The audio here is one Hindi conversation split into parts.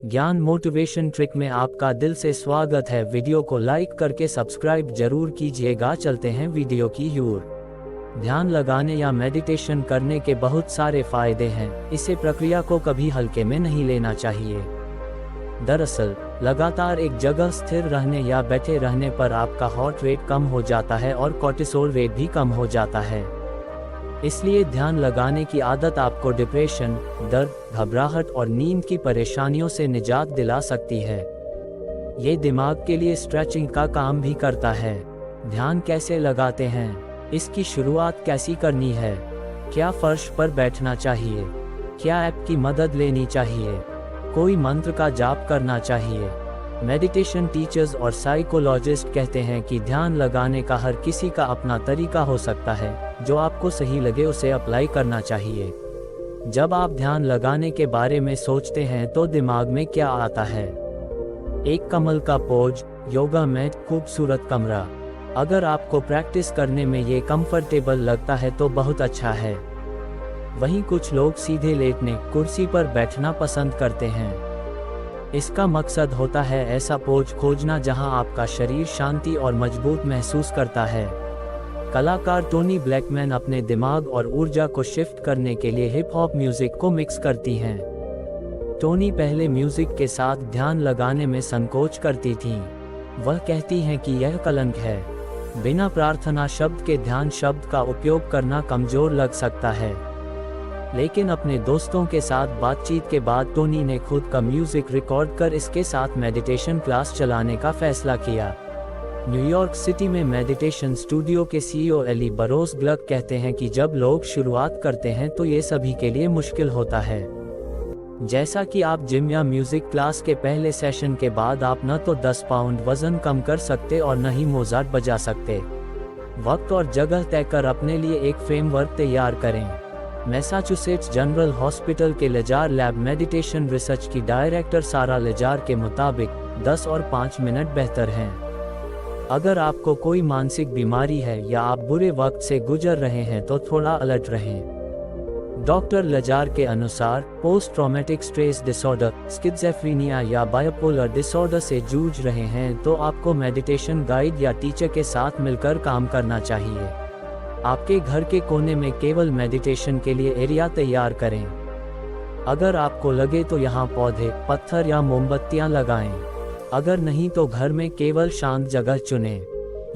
ज्ञान मोटिवेशन ट्रिक में आपका दिल से स्वागत है। वीडियो को लाइक करके सब्सक्राइब जरूर कीजिएगा। चलते हैं वीडियो की ओर। ध्यान लगाने या मेडिटेशन करने के बहुत सारे फायदे हैं। इसे प्रक्रिया को कभी हल्के में नहीं लेना चाहिए। दरअसल लगातार एक जगह स्थिर रहने या बैठे रहने पर आपका हार्ट रेट कम हो जाता है और कोर्टिसोल रेट भी कम हो जाता है। इसलिए ध्यान लगाने की आदत आपको डिप्रेशन, दर्द, घबराहट और नींद की परेशानियों से निजात दिला सकती है। ये दिमाग के लिए स्ट्रेचिंग का काम भी करता है। ध्यान कैसे लगाते हैं? इसकी शुरुआत कैसी करनी है? क्या फर्श पर बैठना चाहिए? क्या ऐप की मदद लेनी चाहिए? कोई मंत्र का जाप करना चाहिए? मेडिटेशन टीचर्स और साइकोलॉजिस्ट कहते हैं कि ध्यान लगाने का हर किसी का अपना तरीका हो सकता है। जो आपको सही लगे उसे अप्लाई करना चाहिए। जब आप ध्यान लगाने के बारे में सोचते हैं तो दिमाग में क्या आता है? एक कमल का पोज, योगा मैट, खूबसूरत कमरा। अगर आपको प्रैक्टिस करने में ये कंफर्टेबल लगता है तो बहुत अच्छा है। वहीं कुछ लोग सीधे लेटने, कुर्सी पर बैठना पसंद करते हैं। इसका मकसद होता है ऐसा पोज खोजना जहां आपका शरीर शांति और मजबूत महसूस करता है। कलाकार टोनी ब्लैकमैन अपने दिमाग और ऊर्जा को शिफ्ट करने के लिए हिप हॉप म्यूजिक को मिक्स करती हैं। टोनी पहले म्यूजिक के साथ ध्यान लगाने में संकोच करती थीं। वह कहती हैं कि यह कलंक है। बिना प्रार्थना शब्द के ध्यान शब्द का उपयोग करना कमजोर लग सकता है। लेकिन अपने दोस्तों के साथ बातचीत के बाद टोनी ने खुद का म्यूजिक रिकॉर्ड कर इसके साथ मेडिटेशन क्लास चलाने का फैसला किया। न्यूयॉर्क सिटी में मेडिटेशन स्टूडियो के सीईओ एली बरोस ग्लक कहते हैं कि जब लोग शुरुआत करते हैं तो ये सभी के लिए मुश्किल होता है। जैसा कि आप जिम या म्यूजिक क्लास के पहले सेशन के बाद आप न तो 10 पाउंड वजन कम कर सकते और न ही मोजार्ट बजा सकते। वक्त और जगह तय कर अपने लिए एक फ्रेमवर्क तैयार करें। मैसाचुसेट्स जनरल हॉस्पिटल के लेजार लैब मेडिटेशन रिसर्च की डायरेक्टर सारा लेजार के मुताबिक 10 और 5 मिनट बेहतर हैं। अगर आपको कोई मानसिक बीमारी है या आप बुरे वक्त से गुजर रहे हैं तो थोड़ा अलर्ट रहें। डॉक्टर लेजार के अनुसार post traumatic stress disorder, schizophrenia या बाइपोलर डिसऑर्डर से जूझ रहे हैं तो आपको मेडिटेशन गाइड या टीचर के साथ मिलकर काम करना चाहिए। आपके घर के कोने में केवल मेडिटेशन के लिए एरिया तैयार करें। अगर आपको लगे तो यहाँ पौधे, पत्थर या मोमबत्तियाँ लगाएं। अगर नहीं तो घर में केवल शांत जगह चुनें।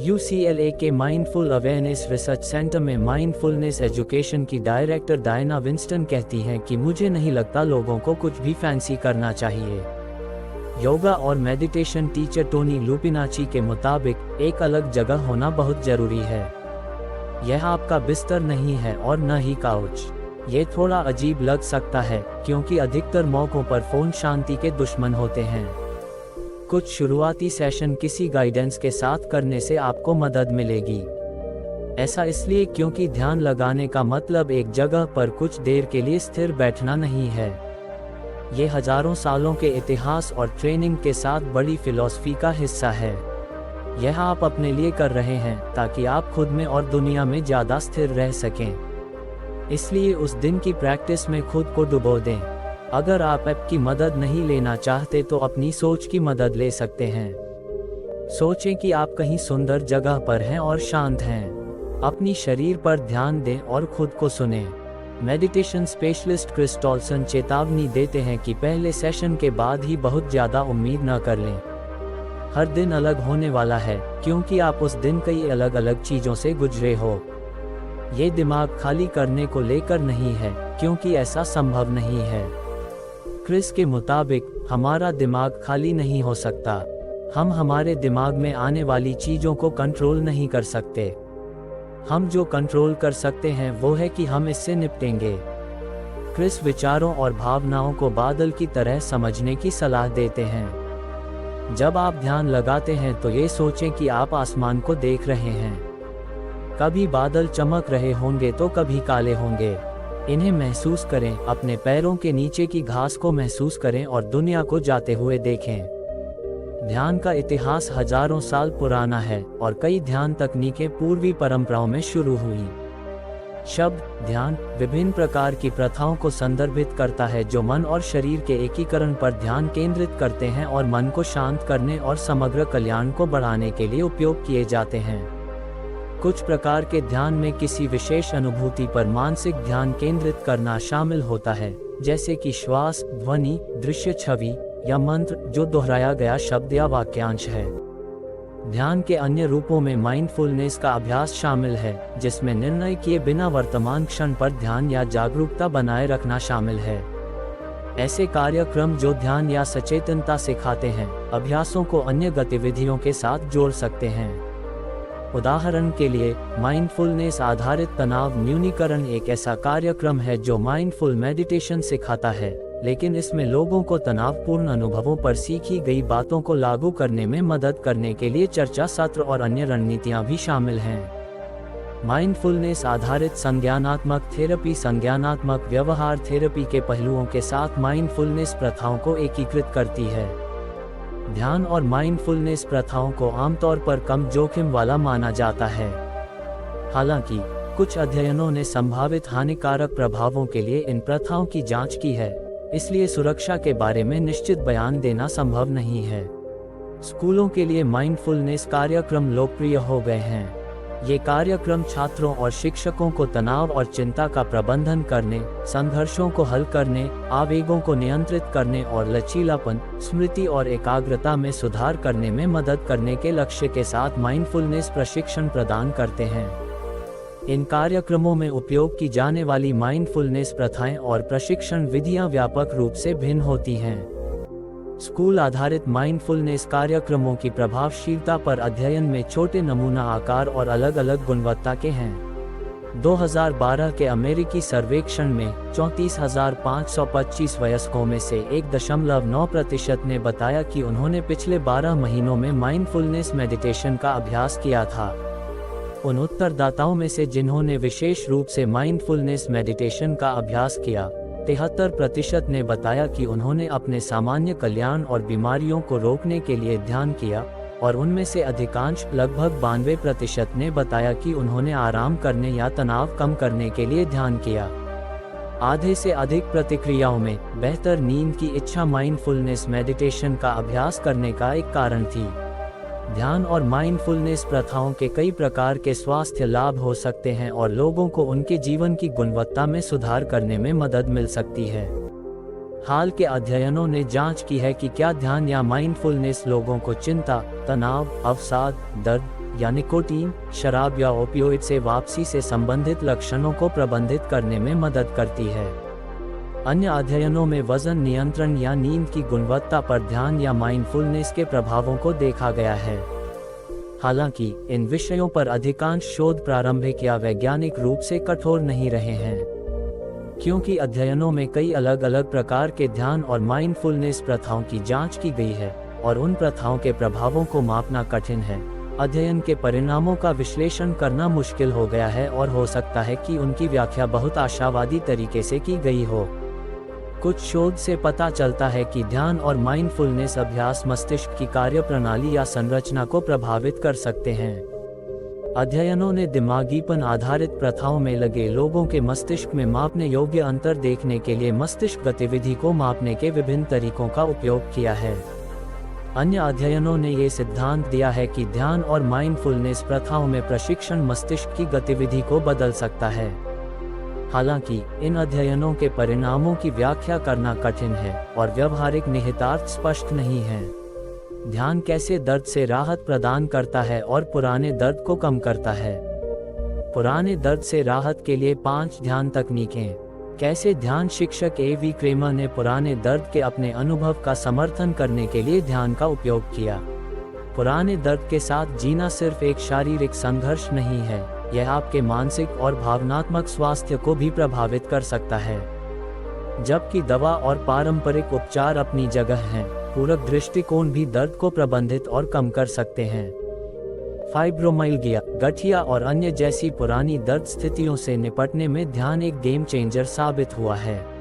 UCLA के माइंडफुल अवेयरनेस रिसर्च सेंटर में माइंडफुलनेस एजुकेशन की डायरेक्टर डायना विंस्टन कहती हैं कि मुझे नहीं लगता लोगों को कुछ भी फैंसी करना चाहिए। योगा और मेडिटेशन टीचर टोनी लुपिनाची के मुताबिक एक अलग जगह होना बहुत जरूरी है। यह आपका बिस्तर नहीं है और न ही काउच। ये थोड़ा अजीब लग सकता है क्योंकि अधिकतर मौकों पर फोन शांति के दुश्मन होते हैं। कुछ शुरुआती सेशन किसी गाइडेंस के साथ करने से आपको मदद मिलेगी। ऐसा इसलिए क्योंकि ध्यान लगाने का मतलब एक जगह पर कुछ देर के लिए स्थिर बैठना नहीं है। ये हजारों सालों के इतिहास और ट्रेनिंग के साथ बड़ी फिलॉसफी का हिस्सा है। यह आप अपने लिए कर रहे हैं ताकि आप खुद में और दुनिया में ज़्यादा स्थिर रह सकें। इसलिए उस दिन की प्रैक्टिस में खुद को डुबो दें। अगर आप ऐप की मदद नहीं लेना चाहते तो अपनी सोच की मदद ले सकते हैं। सोचें कि आप कहीं सुंदर जगह पर हैं और शांत हैं। अपनी शरीर पर ध्यान दें और खुद को सुनें। मेडिटेशन स्पेशलिस्ट क्रिस टॉल्सन चेतावनी देते हैं कि पहले सेशन के बाद ही बहुत ज़्यादा उम्मीद न कर लें। हर दिन अलग होने वाला है क्योंकि आप उस दिन कई अलग अलग चीज़ों से गुजरे हो। ये दिमाग खाली करने को लेकर नहीं है क्योंकि ऐसा संभव नहीं है। क्रिस के मुताबिक हमारा दिमाग खाली नहीं हो सकता। हम हमारे दिमाग में आने वाली चीज़ों को कंट्रोल नहीं कर सकते। हम जो कंट्रोल कर सकते हैं वो है कि हम इससे निपटेंगे। क्रिस विचारों और भावनाओं को बादल की तरह समझने की सलाह देते हैं। जब आप ध्यान लगाते हैं तो ये सोचें कि आप आसमान को देख रहे हैं। कभी बादल चमक रहे होंगे तो कभी काले होंगे। इन्हें महसूस करें, अपने पैरों के नीचे की घास को महसूस करें और दुनिया को जाते हुए देखें। ध्यान का इतिहास हजारों साल पुराना है और कई ध्यान तकनीकें पूर्वी परंपराओं में शुरू हुई। शब्द ध्यान विभिन्न प्रकार की प्रथाओं को संदर्भित करता है जो मन और शरीर के एकीकरण पर ध्यान केंद्रित करते हैं और मन को शांत करने और समग्र कल्याण को बढ़ाने के लिए उपयोग किए जाते हैं। कुछ प्रकार के ध्यान में किसी विशेष अनुभूति पर मानसिक ध्यान केंद्रित करना शामिल होता है, जैसे कि श्वास, ध्वनि, दृश्य, छवि या मंत्र जो दोहराया गया शब्द या वाक्यांश है। ध्यान के अन्य रूपों में माइंडफुलनेस का अभ्यास शामिल है, जिसमें निर्णय किए बिना वर्तमान क्षण पर ध्यान या जागरूकता बनाए रखना शामिल है। ऐसे कार्यक्रम जो ध्यान या सचेतनता सिखाते हैं, अभ्यासों को अन्य गतिविधियों के साथ जोड़ सकते हैं। उदाहरण के लिए, माइंडफुलनेस आधारित तनाव न्यूनीकरण एक ऐसा कार्यक्रम है जो माइंडफुल मेडिटेशन सिखाता है, लेकिन इसमें लोगों को तनावपूर्ण अनुभवों पर सीखी गई बातों को लागू करने में मदद करने के लिए चर्चा सत्र और अन्य रणनीतियां भी शामिल हैं। माइंडफुलनेस आधारित संज्ञानात्मक थेरेपी संज्ञानात्मक व्यवहार थेरेपी के पहलुओं के साथ माइंडफुलनेस प्रथाओं को एकीकृत करती है। ध्यान और माइंडफुलनेस प्रथाओं को आमतौर पर कम जोखिम वाला माना जाता है। हालांकि कुछ अध्ययनों ने संभावित हानिकारक प्रभावों के लिए इन प्रथाओं की जांच की है, इसलिए सुरक्षा के बारे में निश्चित बयान देना संभव नहीं है। स्कूलों के लिए माइंडफुलनेस कार्यक्रम लोकप्रिय हो गए हैं। ये कार्यक्रम छात्रों और शिक्षकों को तनाव और चिंता का प्रबंधन करने, संघर्षों को हल करने, आवेगों को नियंत्रित करने और लचीलापन, स्मृति और एकाग्रता में सुधार करने में मदद करने के लक्ष्य के साथ माइंडफुलनेस प्रशिक्षण प्रदान करते हैं। इन कार्यक्रमों में उपयोग की जाने वाली माइंडफुलनेस प्रथाएं और प्रशिक्षण विधियां व्यापक रूप से भिन्न होती हैं। स्कूल आधारित माइंडफुलनेस कार्यक्रमों की प्रभावशीलता पर अध्ययन में छोटे नमूना आकार और अलग-अलग गुणवत्ता के हैं। 2012 के अमेरिकी सर्वेक्षण में 34,525 वयस्कों में से 1.9% ने बताया कि उन्होंने पिछले 12 महीनों में माइंडफुलनेस मेडिटेशन का अभ्यास किया था। उन उत्तरदाताओं में से जिन्होंने विशेष रूप से माइंडफुलनेस मेडिटेशन का अभ्यास किया, 73% ने बताया कि उन्होंने अपने सामान्य कल्याण और बीमारियों को रोकने के लिए ध्यान किया, और उनमें से अधिकांश लगभग 92% ने बताया कि उन्होंने आराम करने या तनाव कम करने के लिए ध्यान किया। आधे से अधिक प्रतिक्रियाओं में बेहतर नींद की इच्छा माइंडफुलनेस मेडिटेशन का अभ्यास करने का एक कारण थी। ध्यान और माइंडफुलनेस प्रथाओं के कई प्रकार के स्वास्थ्य लाभ हो सकते हैं और लोगों को उनके जीवन की गुणवत्ता में सुधार करने में मदद मिल सकती है। हाल के अध्ययनों ने जांच की है कि क्या ध्यान या माइंडफुलनेस लोगों को चिंता, तनाव, अवसाद, दर्द या निकोटीन, शराब या ओपियोइड से वापसी से संबंधित लक्षणों को प्रबंधित करने में मदद करती है। अन्य अध्ययनों में वजन नियंत्रण या नींद की गुणवत्ता पर ध्यान या माइंडफुलनेस के प्रभावों को देखा गया है। हालांकि इन विषयों पर अधिकांश शोध प्रारंभिक या वैज्ञानिक रूप से कठोर नहीं रहे हैं, क्योंकि अध्ययनों में कई अलग अलग प्रकार के ध्यान और माइंडफुलनेस प्रथाओं की जांच की गई है और उन प्रथाओं के प्रभावों को मापना कठिन है। अध्ययन के परिणामों का विश्लेषण करना मुश्किल हो गया है और हो सकता है कि उनकी व्याख्या बहुत आशावादी तरीके से की गई हो। कुछ शोध से पता चलता है कि ध्यान और माइंडफुलनेस अभ्यास मस्तिष्क की कार्यप्रणाली या संरचना को प्रभावित कर सकते हैं। अध्ययनों ने दिमागीपन आधारित प्रथाओं में लगे लोगों के मस्तिष्क में मापने योग्य अंतर देखने के लिए मस्तिष्क गतिविधि को मापने के विभिन्न तरीकों का उपयोग किया है। अन्य अध्ययनों ने ये सिद्धांत दिया है कि ध्यान और माइंडफुलनेस प्रथाओं में प्रशिक्षण मस्तिष्क की गतिविधि को बदल सकता है। हालांकि इन अध्ययनों के परिणामों की व्याख्या करना कठिन है और व्यवहारिक निहितार्थ स्पष्ट नहीं है। ध्यान कैसे दर्द से राहत प्रदान करता है और पुराने दर्द को कम करता है। पुराने दर्द से राहत के लिए 5 ध्यान तकनीकें। कैसे ध्यान शिक्षक ए.वी. क्रेमर ने पुराने दर्द के अपने अनुभव का समर्थन करने के लिए ध्यान का उपयोग किया। पुराने दर्द के साथ जीना सिर्फ एक शारीरिक संघर्ष नहीं है, यह आपके मानसिक और भावनात्मक स्वास्थ्य को भी प्रभावित कर सकता है। जबकि दवा और पारंपरिक उपचार अपनी जगह हैं, पूरक दृष्टिकोण भी दर्द को प्रबंधित और कम कर सकते हैं। फाइब्रोमाइल्गिया, गठिया और अन्य जैसी पुरानी दर्द स्थितियों से निपटने में ध्यान एक गेम चेंजर साबित हुआ है।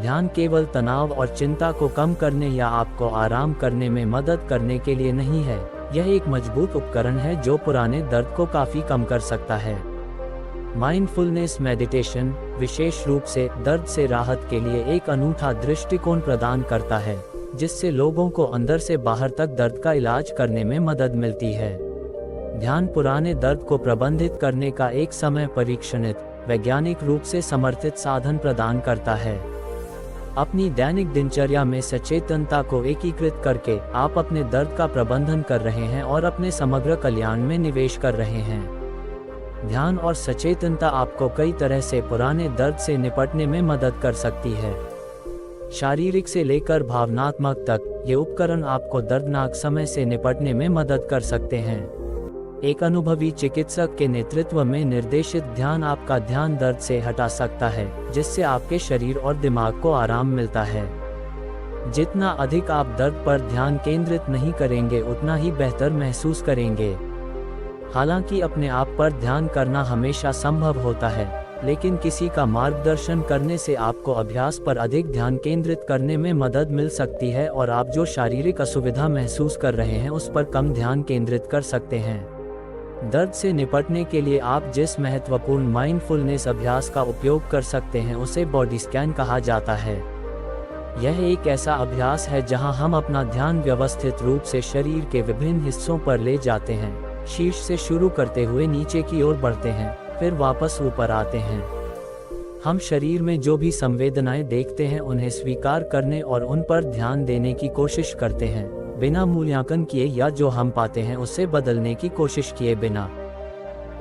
ध्यान केवल तनाव और चिंता को कम करने या आपको आराम करने में मदद करने के लिए नहीं है, यह एक मजबूत उपकरण है जो पुराने दर्द को काफी कम कर सकता है। माइंडफुलनेस मेडिटेशन विशेष रूप से दर्द से राहत के लिए एक अनूठा दृष्टिकोण प्रदान करता है, जिससे लोगों को अंदर से बाहर तक दर्द का इलाज करने में मदद मिलती है। ध्यान पुराने दर्द को प्रबंधित करने का एक समय परीक्षणित, वैज्ञानिक रूप से समर्थित साधन प्रदान करता है। अपनी दैनिक दिनचर्या में सचेतनता को एकीकृत करके आप अपने दर्द का प्रबंधन कर रहे हैं और अपने समग्र कल्याण में निवेश कर रहे हैं। ध्यान और सचेतनता आपको कई तरह से पुराने दर्द से निपटने में मदद कर सकती है। शारीरिक से लेकर भावनात्मक तक, ये उपकरण आपको दर्दनाक समय से निपटने में मदद कर सकते हैं। एक अनुभवी चिकित्सक के नेतृत्व में निर्देशित ध्यान आपका ध्यान दर्द से हटा सकता है, जिससे आपके शरीर और दिमाग को आराम मिलता है। जितना अधिक आप दर्द पर ध्यान केंद्रित नहीं करेंगे, उतना ही बेहतर महसूस करेंगे। हालांकि अपने आप पर ध्यान करना हमेशा संभव होता है, लेकिन किसी का मार्गदर्शन करने से आपको अभ्यास पर अधिक ध्यान केंद्रित करने में मदद मिल सकती है और आप जो शारीरिक असुविधा महसूस कर रहे हैं उस पर कम ध्यान केंद्रित कर सकते हैं। दर्द से निपटने के लिए आप जिस महत्वपूर्ण माइंडफुलनेस अभ्यास का उपयोग कर सकते हैं उसे बॉडी स्कैन कहा जाता है। यह एक ऐसा अभ्यास है जहां हम अपना ध्यान व्यवस्थित रूप से शरीर के विभिन्न हिस्सों पर ले जाते हैं, शीर्ष से शुरू करते हुए नीचे की ओर बढ़ते हैं, फिर वापस ऊपर आते हैं। हम शरीर में जो भी संवेदनाएं देखते हैं उन्हें स्वीकार करने और उन पर ध्यान देने की कोशिश करते हैं, बिना मूल्यांकन किए या जो हम पाते हैं उसे बदलने की कोशिश किए बिना।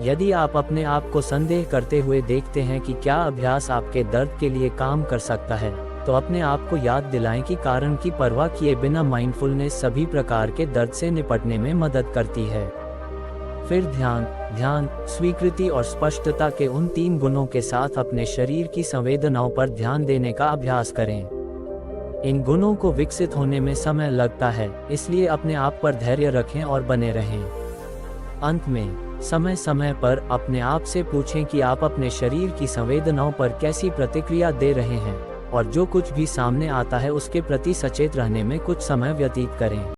यदि आप अपने आप को संदेह करते हुए देखते हैं कि क्या अभ्यास आपके दर्द के लिए काम कर सकता है, तो अपने आप को याद दिलाएं कि कारण की परवाह किए बिना माइंडफुलनेस सभी प्रकार के दर्द से निपटने में मदद करती है। फिर ध्यान स्वीकृति और स्पष्टता के उन 3 गुणों के साथ अपने शरीर की संवेदनाओं पर ध्यान देने का अभ्यास करें। इन गुणों को विकसित होने में समय लगता है, इसलिए अपने आप पर धैर्य रखें और बने रहें। अंत में समय समय पर अपने आप से पूछें कि आप अपने शरीर की संवेदनाओं पर कैसी प्रतिक्रिया दे रहे हैं, और जो कुछ भी सामने आता है उसके प्रति सचेत रहने में कुछ समय व्यतीत करें।